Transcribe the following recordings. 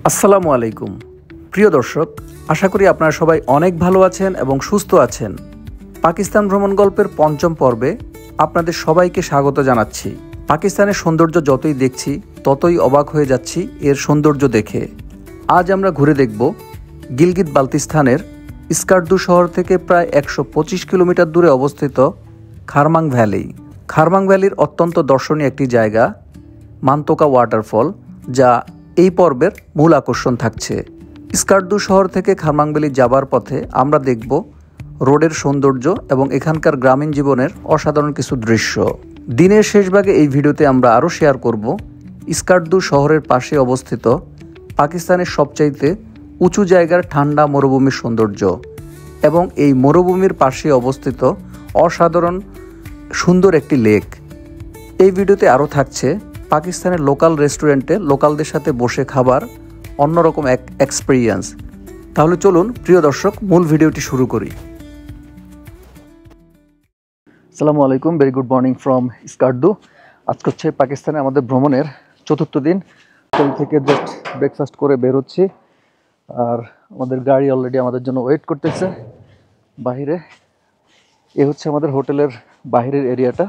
আসসালামু আলাইকুম প্রিয় দর্শক, আশা করি আপনারা সবাই অনেক ভালো আছেন এবং সুস্থ আছেন। পাকিস্তান ভ্রমণ গল্পের পঞ্চম পর্বে আপনাদের সবাইকে স্বাগত জানাচ্ছি। পাকিস্তানের সৌন্দর্য যতই দেখছি ততই অবাক হয়ে যাচ্ছি এর সৌন্দর্য দেখে। আজ আমরা ঘুরে দেখব গিলগিত বালতিস্তানের স্কার্দু শহর থেকে প্রায় 125 কিলোমিটার দূরে অবস্থিত খারমাং ভ্যালি। খারমাং ভ্যালির অত্যন্ত দর্শনীয় একটি জায়গা মান্তোকা ওয়াটারফল, যা এই পর্বের মূল আকর্ষণ থাকছে। স্কার্দু শহর থেকে খারমাং ভ্যালি যাবার পথে আমরা দেখব রোডের সৌন্দর্য এবং এখানকার গ্রামীণ জীবনের অসাধারণ কিছু দৃশ্য। দিনের শেষ ভাগে এই ভিডিওতে আমরা আরও শেয়ার করব স্কার্দু শহরের পাশে অবস্থিত পাকিস্তানের সবচাইতে উঁচু জায়গার ঠান্ডা মরুভূমির সৌন্দর্য এবং এই মরুভূমির পাশে অবস্থিত অসাধারণ সুন্দর একটি লেক। এই ভিডিওতে আরও থাকছে পাকিস্তানের লোকাল রেস্টুরেন্টে লোকালদের সাথে বসে খাবার অন্যরকম এক এক্সপিরিয়েন্স। তাহলে চলুন প্রিয় দর্শক, মূল ভিডিওটি শুরু করি। আসসালামু আলাইকুম, very good morning from Skardu. আজকে হচ্ছে পাকিস্তানে আমাদের ভ্রমণের চতুর্থ দিন। হোটেল থেকে জাস্ট ব্রেকফাস্ট করে বের হচ্ছি, আর আমাদের গাড়ি অলরেডি আমাদের জন্য ওয়েট করতেছে বাহিরে। এ হচ্ছে আমাদের হোটেলের বাহিরের এরিয়াটা।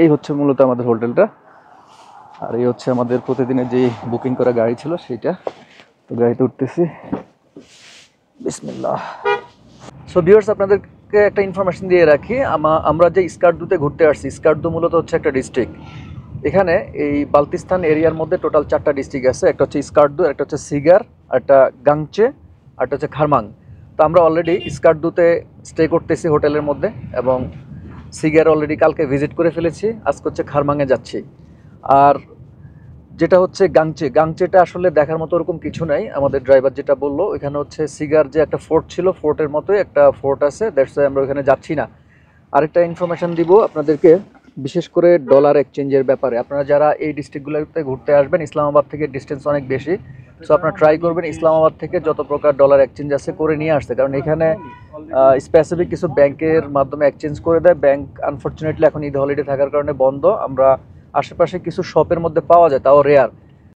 এই হচ্ছে মূলত আমাদের হোটেলটা, আর এই হচ্ছে আমাদের প্রতিদিনের যে বুকিং করা গাড়ি ছিল সেইটা। তো গাড়িতে উঠতেছি, বিসমিল্লাহ। সো ভিউয়ার্স, আপনাদেরকে একটা ইনফরমেশন দিয়ে রাখি। আমরা যে স্কার্দুতে ঘুরতে আসছি, স্কার্দু মূলত হচ্ছে একটা ডিস্ট্রিক্ট। এখানে এই বালতিস্তান এরিয়ার মধ্যে টোটাল 4টা ডিস্ট্রিক্ট আছে। একটা হচ্ছে স্কার্দু, একটা হচ্ছে সিগার, একটা গাংচে, আর একটা হচ্ছে খারমাং। তো আমরা অলরেডি স্কার্দুতে স্টে করতেছি হোটেলের মধ্যে, এবং সিগার অলরেডি কালকে ভিজিট করে ফেলেছি। আজকে হচ্ছে খারমাংয়ে যাচ্ছি। আর যেটা হচ্ছে গাংচেটা আসলে দেখার মতো ওরকম কিছু নাই। আমাদের ড্রাইভার যেটা বললো, ওইখানে হচ্ছে সিগার যে একটা ফোর্ট ছিল, ফোর্টের মতোই একটা ফোর্ট আছে, দ্যাটস ওয়াই আমরা ওইখানে যাচ্ছি না। আরেকটা ইনফরমেশন দিব আপনাদেরকে, বিশেষ করে ডলার এক্সচেঞ্জের ব্যাপারে। আপনারা যারা এই ডিস্ট্রিক্টগুলোতে ঘুরতে আসবেন, ইসলামাবাদ থেকে ডিস্টেন্স অনেক বেশি, সো আপনারা ট্রাই করবেন ইসলামাবাদ থেকে যত প্রকার ডলার এক্সচেঞ্জ আছে করে নিয়ে আসতে, কারণ এখানে স্পেসিফিক কিছু ব্যাংকের মাধ্যমে এক্সচেঞ্জ করে দেয়। ব্যাংক আনফর্চুনেটলি এখন ঈদ হলিডে থাকার কারণে বন্ধ। আমরা আশেপাশে কিছু শপের মধ্যে পাওয়া যায়, তাও রেয়ার।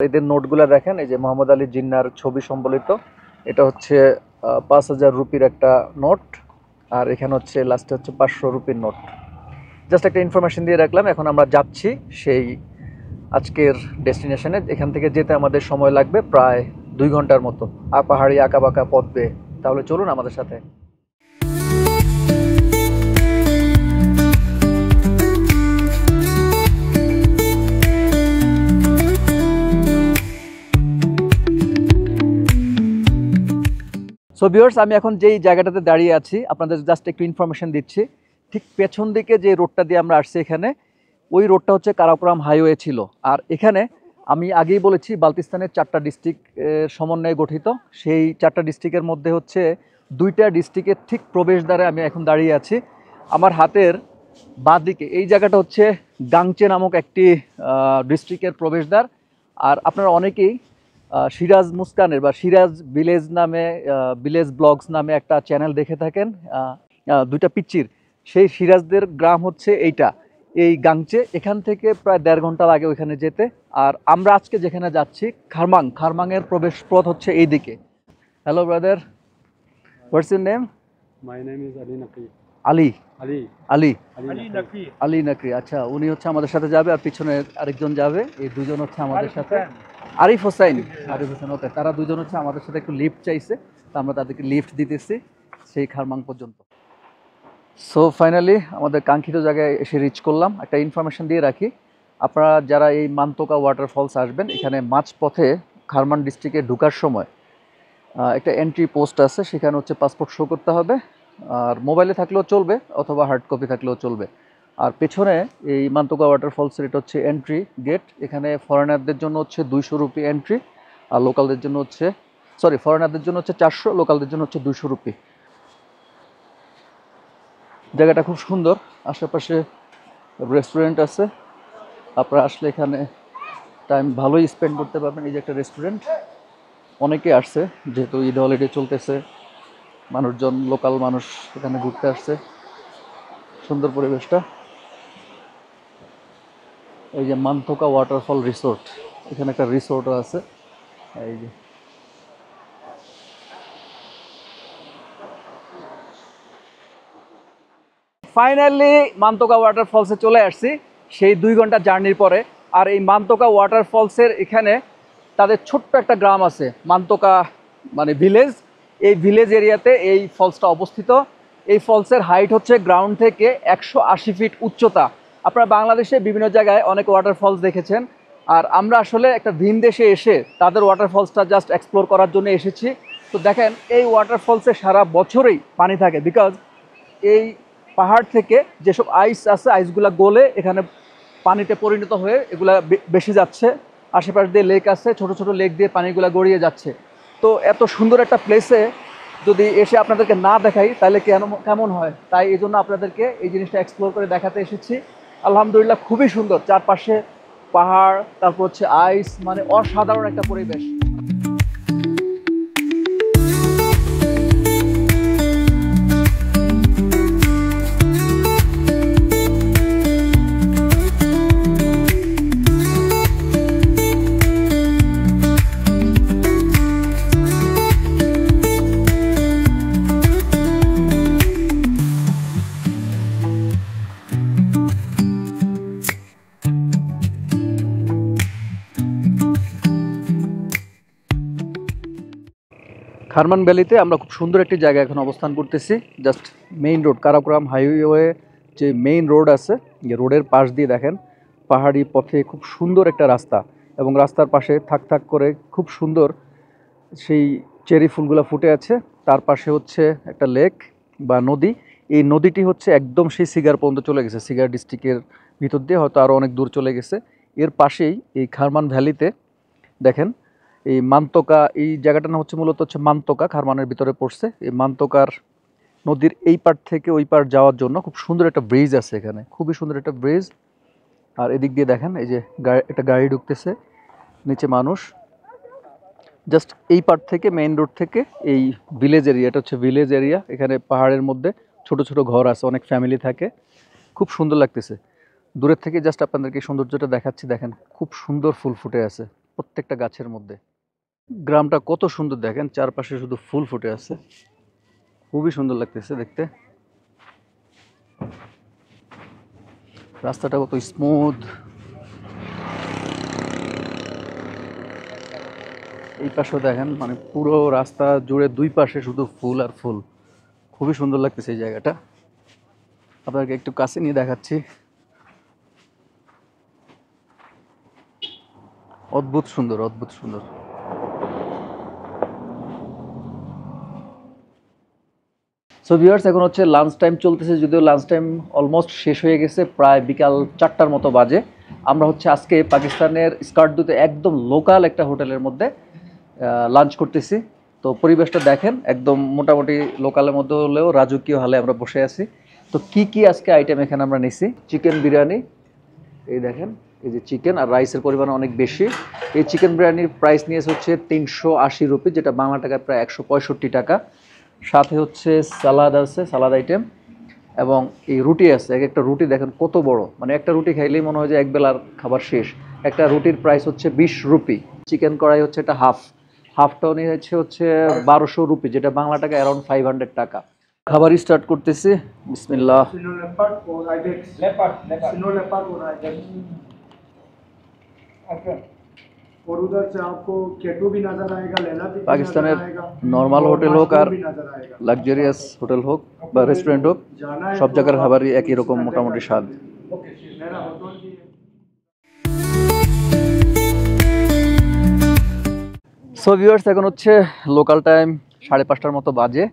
এদের নোটগুলো দেখেন, এই যে মোহাম্মদ আলী জিন্নার ছবি সম্বলিত, এটা হচ্ছে 5,000 রুপির একটা নোট, আর এখানে হচ্ছে লাস্টে হচ্ছে 500 রুপির নোট। জাস্ট একটা ইনফরমেশন দিয়ে রাখলাম। এখন আমরা যাচ্ছি সেই আজকের ডেস্টিনেশনে। এখান থেকে যেতে আমাদের সময় লাগবে প্রায় 2 ঘন্টার মতো, পাহাড়ি আঁকা বাঁকা পথ বেয়ে। তাহলে চলুন আমাদের সাথে। সো ভিউয়ার্স, আমি এখন যেই জায়গাটাতে দাঁড়িয়ে আছি আপনাদের জাস্ট একটু ইনফরমেশন দিচ্ছি। ঠিক পেছন দিকে যে রোডটা দিয়ে আমরা আসছি, এখানে ওই রোডটা হচ্ছে কারাকোরাম হাইওয়ে ছিল। আর এখানে আমি আগেই বলেছি বালতিস্তানের 4টা ডিস্ট্রিক্টের সমন্বয়ে গঠিত। সেই 4টা ডিস্ট্রিক্টের মধ্যে হচ্ছে 2টা ডিস্ট্রিক্টের ঠিক প্রবেশদ্বারে আমি এখন দাঁড়িয়ে আছি। আমার হাতের বাঁ দিকে এই জায়গাটা হচ্ছে গাংচে নামক একটি ডিস্ট্রিক্টের প্রবেশদ্বার। আর আপনারা অনেকেই সিরাজ মুস্কানের বা সিরাজ ভিলেজ নামে, ভিলেজ ব্লগস নামে একটা চ্যানেল দেখে থাকেন, 2টা পিচ্চির। সেই সিরাজদের গ্রাম হচ্ছে এইটা, এই গাংচে। এখান থেকে প্রায় 1.5 ঘন্টা লাগে ওইখানে যেতে। আর আমরা আজকে যেখানে যাচ্ছি খারমাংয়ের প্রবেশ পথ হচ্ছে এই দিকে। Hello brother, what's your name? My name is Ali Nakri. Ali Ali. Ali Ali Nakri. Ali Nakri. আচ্ছা, উনি হচ্ছে আমাদের সাথে যাবে, আর পিছনে আরেকজন যাবে। এই দুজন হচ্ছে আমাদের সাথে। আরিফ হোসেন, ওকে। তারা দুজন হচ্ছে আমাদের সাথে একটু লিফট চাইছে, তো আমরা তাদেরকে লিফট দিতেছি সেই খারমাং পর্যন্ত। সো ফাইনালি আমাদের কাঙ্ক্ষিত জায়গায় এসে রিচ করলাম। একটা ইনফরমেশন দিয়ে রাখি, আপনারা যারা এই মান্তোকা ওয়াটারফলস আসবেন, এখানে মাঝপথে খারমাং ডিস্ট্রিক্টে ঢোকার সময় একটা এন্ট্রি পোস্ট আছে, সেখানে হচ্ছে পাসপোর্ট শো করতে হবে। আর মোবাইলে থাকলেও চলবে, অথবা হার্ড কপি থাকলেও চলবে। আর পেছনে এই মান্তোকা ওয়াটারফলসের এটা হচ্ছে এন্ট্রি গেট। এখানে ফরেনারদের জন্য হচ্ছে 200 রুপি এন্ট্রি, আর লোকালদের জন্য হচ্ছে ফরেনারদের জন্য হচ্ছে 400, লোকালদের জন্য হচ্ছে 200 রুপি। জায়গাটা খুব সুন্দর, আশেপাশে রেস্টুরেন্ট আছে। আপনারা আসলে এখানে টাইম ভালোই স্পেন্ড করতে পারবেন। এই যে একটা রেস্টুরেন্ট, অনেকে আসছে যেহেতু ঈদ হলিডে চলতেছে, মানুষজন লোকাল মানুষ এখানে ঘুরতে আসছে। সুন্দর পরিবেশটা। এই যে মান্তোকা ওয়াটারফল রিসোর্ট, এখানে একটা রিসোর্টও আছে। এই যে ফাইনালি মান্তোকা ওয়াটারফলসে চলে আসছি সেই 2 ঘন্টা জার্নির পরে। আর এই মান্তোকা ওয়াটারফলসের এখানে তাদের ছোট্ট একটা গ্রাম আছে, মান্তোকা মানে ভিলেজ। এই ভিলেজ এরিয়াতে এই ফলসটা অবস্থিত। এই ফলসের হাইট হচ্ছে গ্রাউন্ড থেকে 180 ফিট উচ্চতা। আপনারা বাংলাদেশে বিভিন্ন জায়গায় অনেক ওয়াটারফলস দেখেছেন, আর আমরা আসলে একটা ভিন দেশে এসে তাদের ওয়াটারফলসটা জাস্ট এক্সপ্লোর করার জন্য এসেছি। তো দেখেন এই ওয়াটারফলসে সারা বছরই পানি থাকে, বিকজ এই পাহাড় থেকে যেসব আইস আছে আইসগুলা গলে এখানে পানিতে পরিণত হয়ে এগুলা বেশি যাচ্ছে। আশেপাশ দিয়ে লেক আছে, ছোট ছোট লেক দিয়ে পানিগুলা গড়িয়ে যাচ্ছে। তো এত সুন্দর একটা প্লেসে যদি এসে আপনাদেরকে না দেখাই তাহলে কেমন হয়, তাই এই জন্য আপনাদেরকে এই জিনিসটা এক্সপ্লোর করে দেখাতে এসেছি। আলহামদুলিল্লাহ খুবই সুন্দর, চারপাশে পাহাড়, তারপর হচ্ছে আইস, মানে অসাধারণ একটা পরিবেশ। খারমান ভ্যালিতে আমরা খুব সুন্দর একটি জায়গায় এখন অবস্থান করতেছি। Just main road, Karakoram highway যে মেইন রোড আছে, যে রোডের পাশ দিয়ে দেখেন পাহাড়ি পথে খুব সুন্দর একটা রাস্তা, এবং রাস্তার পাশে থাক থাক করে খুব সুন্দর সেই চেরি ফুলগুলো ফুটে আছে। তার পাশে হচ্ছে একটা লেক বা নদী। এই নদীটি হচ্ছে একদম সেই সিগার পর্যন্ত চলে গেছে, সিগার ডিস্ট্রিক্টের ভিতর দিয়ে হয়তো আরও অনেক দূর চলে গেছে। এর পাশেই এই খারমান ভ্যালিতে দেখেন এই মান্তোকা, এই জায়গাটার নাম হচ্ছে মূলত হচ্ছে মান্তোকা, খারমানের ভিতরে পড়ছে। এই মান্তোকার নদীর এই পার থেকে ওই পার যাওয়ার জন্য খুব সুন্দর একটা ব্রিজ আছে এখানে, খুবই সুন্দর একটা ব্রিজ। আর এদিক দিয়ে দেখেন এই যে একটা গাড়ি ঢুকতেছে, নিচে মানুষ। জাস্ট এই পার থেকে মেইন রোড থেকে এই ভিলেজ এরিয়া, এটা হচ্ছে ভিলেজ এরিয়া। এখানে পাহাড়ের মধ্যে ছোট ছোট ঘর আছে, অনেক ফ্যামিলি থাকে, খুব সুন্দর লাগতেছে। দূরের থেকে জাস্ট আপনাদেরকে সৌন্দর্যটা দেখাচ্ছি, দেখেন খুব সুন্দর ফুল ফুটে আছে প্রত্যেকটা গাছের মধ্যে। গ্রামটা কত সুন্দর দেখেন, চারপাশে শুধু ফুল ফুটে আছে, খুবই সুন্দর লাগতেছে দেখতে। রাস্তাটা কত স্মুথ, এই পাশেও দেখেন মানে পুরো রাস্তা জুড়ে দুই পাশে শুধু ফুল আর ফুল, খুবই সুন্দর লাগতেছে এই জায়গাটা। আপনাদেরকে একটু কাছে নিয়ে দেখাচ্ছি, অদ্ভুত সুন্দর, অদ্ভুত সুন্দর। সো ভিউয়ার্স, এখন হচ্ছে লাঞ্চ টাইম চলতেছে, যদিও লাঞ্চ টাইম অলমোস্ট শেষ হয়ে গেছে, প্রায় বিকাল 4টার মতো বাজে। আমরা হচ্ছে আজকে পাকিস্তানের স্কার্দুতে একদম লোকাল একটা হোটেলের মধ্যে লাঞ্চ করতেছি। তো পরিবেশটা দেখেন, একদম মোটামুটি লোকালের মধ্যে হলেও রাজকীয় হালে আমরা বসে আছি। তো কি কি আজকে আইটেম এখানে আমরা নিছি, চিকেন বিরিয়ানি, এই দেখেন এই যে চিকেন, আর রাইসের পরিমাণ অনেক বেশি। এই চিকেন বিরিয়ানির প্রাইস নিয়েছে হচ্ছে 380 রুপি, যেটা বাংলা টাকায় প্রায় 165 টাকা। সাথে হচ্ছে সালাদ আছে, সালাদ আইটেম, এবং এই রুটি আছে। এক একটা রুটি দেখেন কত বড়, মানে একটা রুটি খাইলেই মনে হয় যে এক বেলার খাবার শেষ। একটা রুটির প্রাইস হচ্ছে 20 রুপি। চিকেন কড়াই হচ্ছে এটা হাফটাও নিয়ে হচ্ছে 1200 রুপি, যেটা বাংলা টাকা অ্যারাউন্ড 500 টাকা। খাবার স্টার্ট করতেছি, বিসমিল্লাহ। Sino leopard or ibex? Leopard. Sino leopard or ibex? Okay. और उधर से आपको केटू भी नजर आएगा, लेला भी পাকিস্তানের नजर आएगा, নর্মাল और হোটেল হোক আর मशरूम भी नजर आएगा। লাক্সারিয়াস হোটেল হোক বা রেস্টুরেন্ট হোক, जाना है সব तो জায়গার आप খাবারই একই उसी রকম contact মোটামুটি कर স্বাদ। सकते हैं। Okay, मेरा होटल की সো ভিউয়ার্স, এখন হচ্ছে লোকাল টাইম 5:30টার মতো বাজে।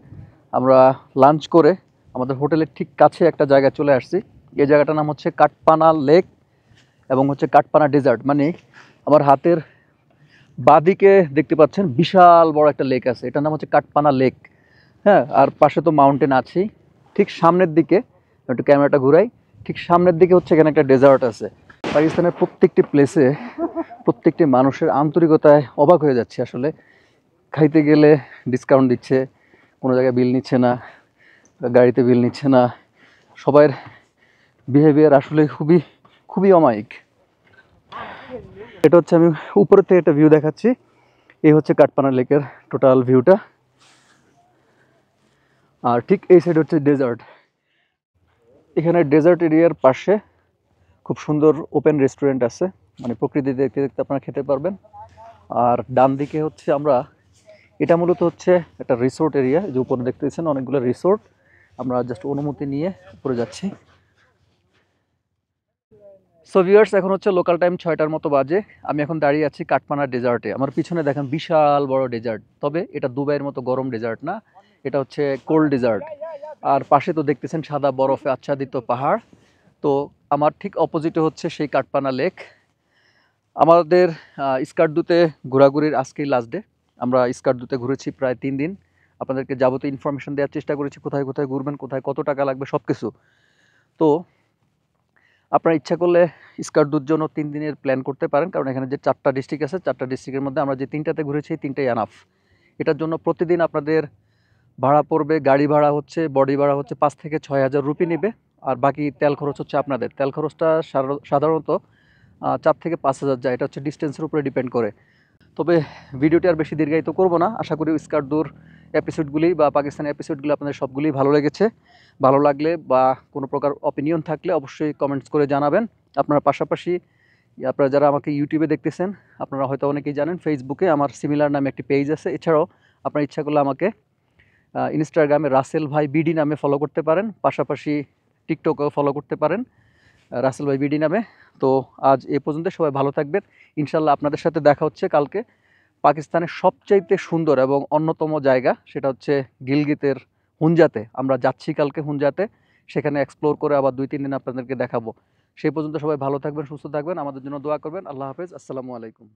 আমরা লাঞ্চ করে আমাদের হোটেলের ঠিক কাছে একটা জায়গায় চলে আসছি। এই জায়গাটার নাম হচ্ছে কাটপানা লেক এবং হচ্ছে কাটপানা ডেজার্ট। মানে আমার হাতের বাদিকে দেখতে পাচ্ছেন বিশাল বড় একটা লেক আছে, এটার নাম হচ্ছে কাটপানা লেক। হ্যাঁ, আর পাশে তো মাউন্টেন আছেই। ঠিক সামনের দিকে একটু ক্যামেরাটা ঘুরাই, ঠিক সামনের দিকে হচ্ছে এখানে একটা ডেজার্ট আছে। পাকিস্তানের প্রত্যেকটি প্লেসে প্রত্যেকটি মানুষের আন্তরিকতায় অবাক হয়ে যাচ্ছে আসলে। খাইতে গেলে ডিসকাউন্ট দিচ্ছে, কোনো জায়গায় বিল নিচ্ছে না, গাড়িতে বিল নিচ্ছে না, সবার বিহেভিয়ার আসলে খুবই খুবই অমায়িক। এটা হচ্ছে আমি উপরের থেকে একটা ভিউ দেখাচ্ছি। এই হচ্ছে কাঠপানা লেকের টোটাল ভিউটা। আর ঠিক এই সাইড হচ্ছে ডেজার্ট। এখানে ডেজার্ট এরিয়ার পাশে খুব সুন্দর ওপেন রেস্টুরেন্ট আছে, মানে প্রকৃতি দেখতে দেখতে আপনারা খেতে পারবেন। আর ডান দিকে হচ্ছে আমরা, এটা মূলত হচ্ছে একটা রিসোর্ট এরিয়া, যে উপরে দেখতেছেন অনেকগুলো রিসোর্ট। আমরা জাস্ট অনুমতি নিয়ে উপরে যাচ্ছি। সো ভিউয়ার্স, এখন হচ্ছে লোকাল টাইম 6টার মতো বাজে। আমি এখন দাঁড়িয়ে আছি কাঠপানা ডেজার্টে। আমার পিছনে দেখেন বিশাল বড় ডেজার্ট, তবে এটা দুবাইয়ের মতো গরম ডেজার্ট না, এটা হচ্ছে কোল্ড ডেজার্ট। আর পাশে তো দেখতেছেন সাদা বরফে আচ্ছাদিত পাহাড়। তো আমার ঠিক অপোজিটে হচ্ছে সেই কাঠপানা লেক। আমাদের স্কার্দুতে ঘোরাঘুরির আজকেই লাস্ট ডে। আমরা স্কার্দুতে ঘুরেছি প্রায় 3 দিন। আপনাদেরকে যাবতীয় ইনফরমেশন দেওয়ার চেষ্টা করেছি, কোথায় কোথায় ঘুরবেন, কোথায় কত টাকা লাগবে সব কিছু। তো আপনারা ইচ্ছা করলে স্কার্দুর জন্য 3 দিনের প্ল্যান করতে পারেন, কারণ এখানে যে 4টা ডিস্ট্রিক্ট আছে, 4টা ডিস্ট্রিক্টের মধ্যে আমরা যে 3টাতে ঘুরেছি 3টাই আনাফ। এটার জন্য প্রতিদিন আপনাদের ভাড়া পড়বে, গাড়ি ভাড়া হচ্ছে, বডি ভাড়া হচ্ছে 5 থেকে 6,000 রুপি নেবে। আর বাকি তেল খরচ হচ্ছে আপনাদের। তেল খরচটা সাধারণত 4 থেকে 5,000 যায়, এটা হচ্ছে ডিস্টেন্সের উপরে ডিপেন্ড করে। তবে ভিডিওটি আর বেশি দীর্ঘায়িত করব না। আশা করি স্কার্দুর এপিসোডগুলি বা পাকিস্তানের এপিসোডগুলি আপনাদের সবগুলি ভালো লেগেছে। ভালো লাগলে বা কোনো প্রকার অপিনিয়ন থাকলে অবশ্যই কমেন্টস করে জানাবেন। আপনারা পাশাপাশি আপনারা যারা আমাকে ইউটিউবে দেখতেছেন, আপনারা হয়তো অনেকেই জানেন ফেসবুকে আমার সিমিলার নামে একটি পেজ আছে। এছাড়াও আপনারা ইচ্ছা করলে আমাকে ইনস্টাগ্রামে রাসেল ভাই বিডি নামে ফলো করতে পারেন, পাশাপাশি টিকটকেও ফলো করতে পারেন রাসেল ভাই বিডি নামে। তো আজ এ পর্যন্ত, সবাই ভালো থাকবেন। ইনশাল্লাহ আপনাদের সাথে দেখা হচ্ছে কালকে পাকিস্তানের সবচাইতে সুন্দর এবং অন্যতম জায়গা, সেটা হচ্ছে গিলগিতের হুঞ্জাতে। আমরা যাচ্ছি কালকে হুঞ্জাতে, সেখানে এক্সপ্লোর করে আবার 2-3 দিন আপনাদেরকে দেখাবো। সেই পর্যন্ত সবাই ভালো থাকবেন, সুস্থ থাকবেন, আমাদের জন্য দোয়া করবেন। আল্লাহ হাফেজ, আসসালামু আলাইকুম।